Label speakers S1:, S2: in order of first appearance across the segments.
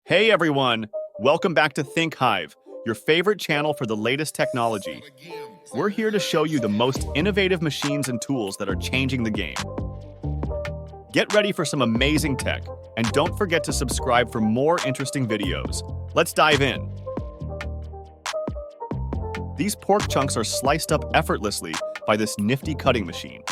S1: Hey everyone, welcome back to Think Hive, your favorite channel for the latest technology. We're here to show you the most innovative machines and tools that are changing the game. Get ready for some amazing tech, and don't forget to subscribe for more interesting videos. Let's dive in. These pork chunks are sliced up effortlessly by this nifty cutting machine.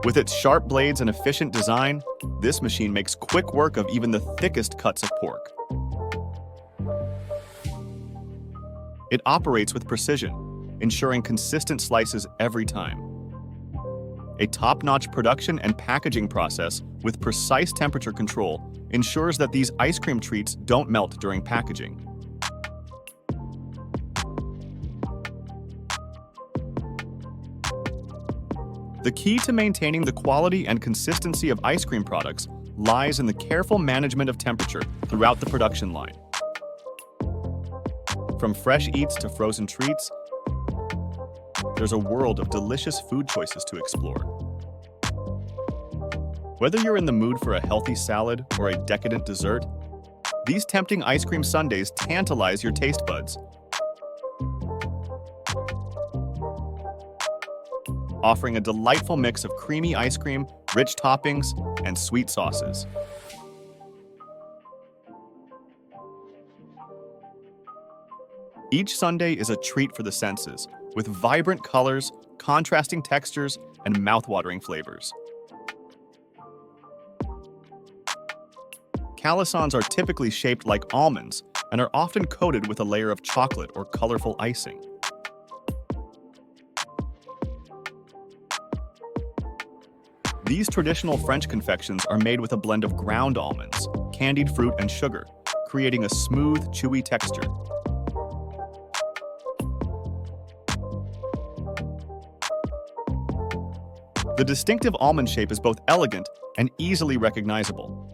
S1: With its sharp blades and efficient design, this machine makes quick work of even the thickest cuts of pork. It operates with precision, ensuring consistent slices every time. A top-notch production and packaging process with precise temperature control ensures that these ice cream treats don't melt during packaging. The key to maintaining the quality and consistency of ice cream products lies in the careful management of temperature throughout the production line. From fresh eats to frozen treats, there's a world of delicious food choices to explore. Whether you're in the mood for a healthy salad or a decadent dessert, these tempting ice cream sundaes tantalize your taste buds. Offering a delightful mix of creamy ice cream, rich toppings, and sweet sauces. Each sundae is a treat for the senses, with vibrant colors, contrasting textures, and mouth-watering flavors. Calissons are typically shaped like almonds and are often coated with a layer of chocolate or colorful icing. These traditional French confections are made with a blend of ground almonds, candied fruit, and sugar, creating a smooth, chewy texture. The distinctive almond shape is both elegant and easily recognizable.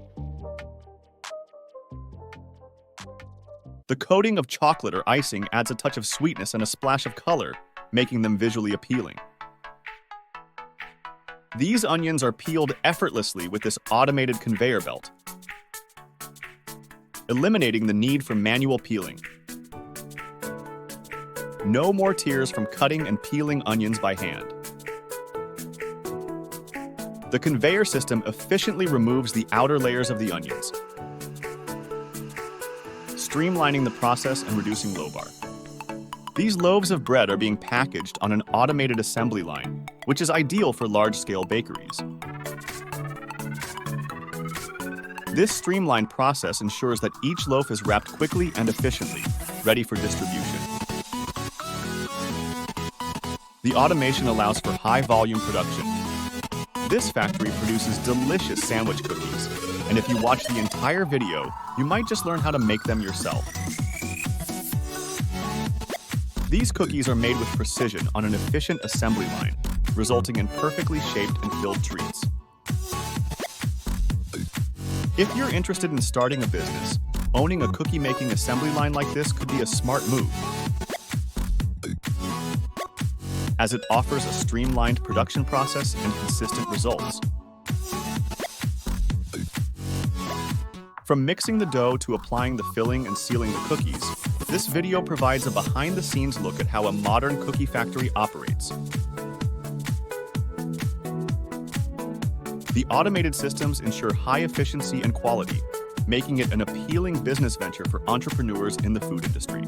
S1: The coating of chocolate or icing adds a touch of sweetness and a splash of color, making them visually appealing. These onions are peeled effortlessly with this automated conveyor belt, eliminating the need for manual peeling. No more tears from cutting and peeling onions by hand. The conveyor system efficiently removes the outer layers of the onions, streamlining the process and reducing low-bar. These loaves of bread are being packaged on an automated assembly line, which is ideal for large-scale bakeries. This streamlined process ensures that each loaf is wrapped quickly and efficiently, ready for distribution. The automation allows for high-volume production. This factory produces delicious sandwich cookies, and if you watch the entire video, you might just learn how to make them yourself. These cookies are made with precision on an efficient assembly line, resulting in perfectly shaped and filled treats. If you're interested in starting a business, owning a cookie-making assembly line like this could be a smart move, as it offers a streamlined production process and consistent results. From mixing the dough to applying the filling and sealing the cookies, this video provides a behind-the-scenes look at how a modern cookie factory operates. The automated systems ensure high efficiency and quality, making it an appealing business venture for entrepreneurs in the food industry.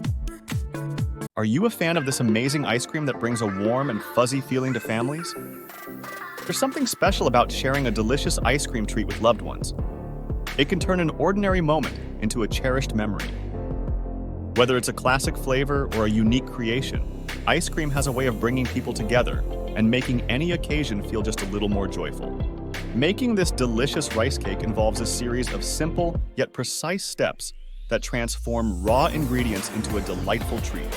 S1: Are you a fan of this amazing ice cream that brings a warm and fuzzy feeling to families? There's something special about sharing a delicious ice cream treat with loved ones. It can turn an ordinary moment into a cherished memory. Whether it's a classic flavor or a unique creation, ice cream has a way of bringing people together and making any occasion feel just a little more joyful. Making this delicious rice cake involves a series of simple yet precise steps that transform raw ingredients into a delightful treat.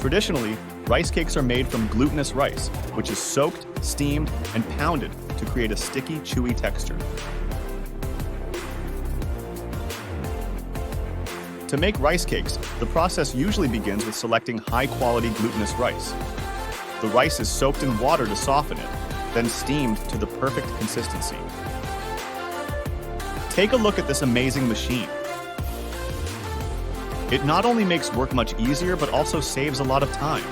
S1: Traditionally, rice cakes are made from glutinous rice, which is soaked, steamed, and pounded to create a sticky, chewy texture. To make rice cakes, the process usually begins with selecting high-quality glutinous rice. The rice is soaked in water to soften it, then steamed to the perfect consistency. Take a look at this amazing machine. It not only makes work much easier, but also saves a lot of time.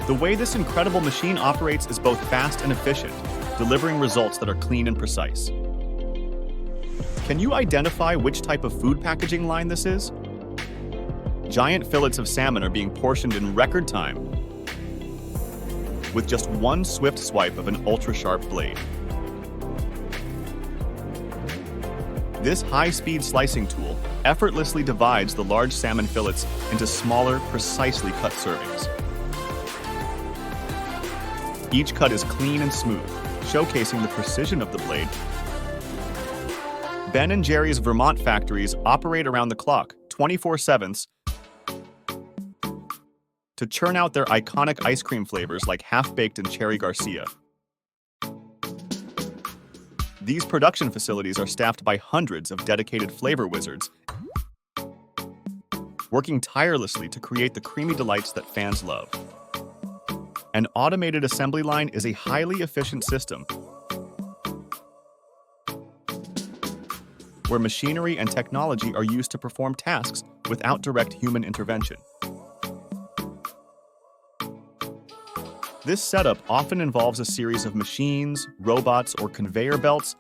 S1: The way this incredible machine operates is both fast and efficient, delivering results that are clean and precise. Can you identify which type of food packaging line this is? Giant fillets of salmon are being portioned in record time with just one swift swipe of an ultra-sharp blade. This high-speed slicing tool effortlessly divides the large salmon fillets into smaller, precisely cut servings. Each cut is clean and smooth, showcasing the precision of the blade. Ben & Jerry's Vermont factories operate around the clock, 24/7, to churn out their iconic ice cream flavors like Half-Baked and Cherry Garcia. These production facilities are staffed by hundreds of dedicated flavor wizards, working tirelessly to create the creamy delights that fans love. An automated assembly line is a highly efficient system where machinery and technology are used to perform tasks without direct human intervention. This setup often involves a series of machines, robots, or conveyor belts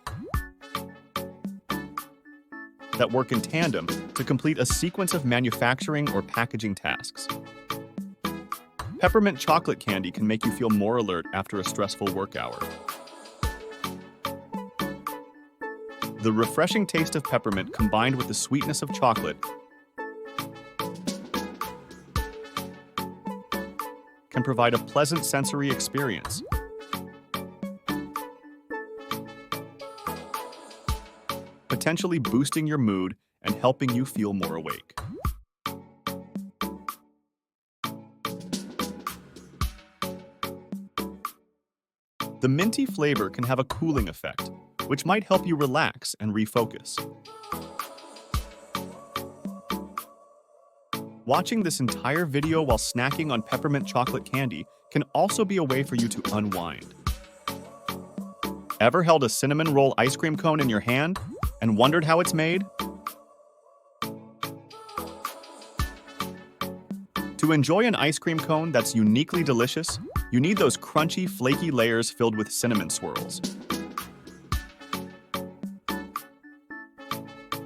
S1: that work in tandem to complete a sequence of manufacturing or packaging tasks. Peppermint chocolate candy can make you feel more alert after a stressful work hour. The refreshing taste of peppermint combined with the sweetness of chocolate can provide a pleasant sensory experience. Potentially boosting your mood and helping you feel more awake. The minty flavor can have a cooling effect, which might help you relax and refocus. Watching this entire video while snacking on peppermint chocolate candy can also be a way for you to unwind. Ever held a cinnamon roll ice cream cone in your hand and wondered how it's made? To enjoy an ice cream cone that's uniquely delicious, you need those crunchy, flaky layers filled with cinnamon swirls.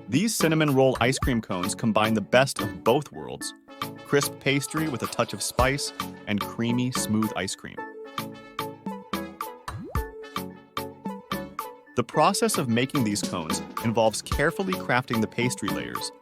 S1: These cinnamon roll ice cream cones combine the best of both worlds: crisp pastry with a touch of spice and creamy, smooth ice cream. The process of making these cones involves carefully crafting the pastry layers,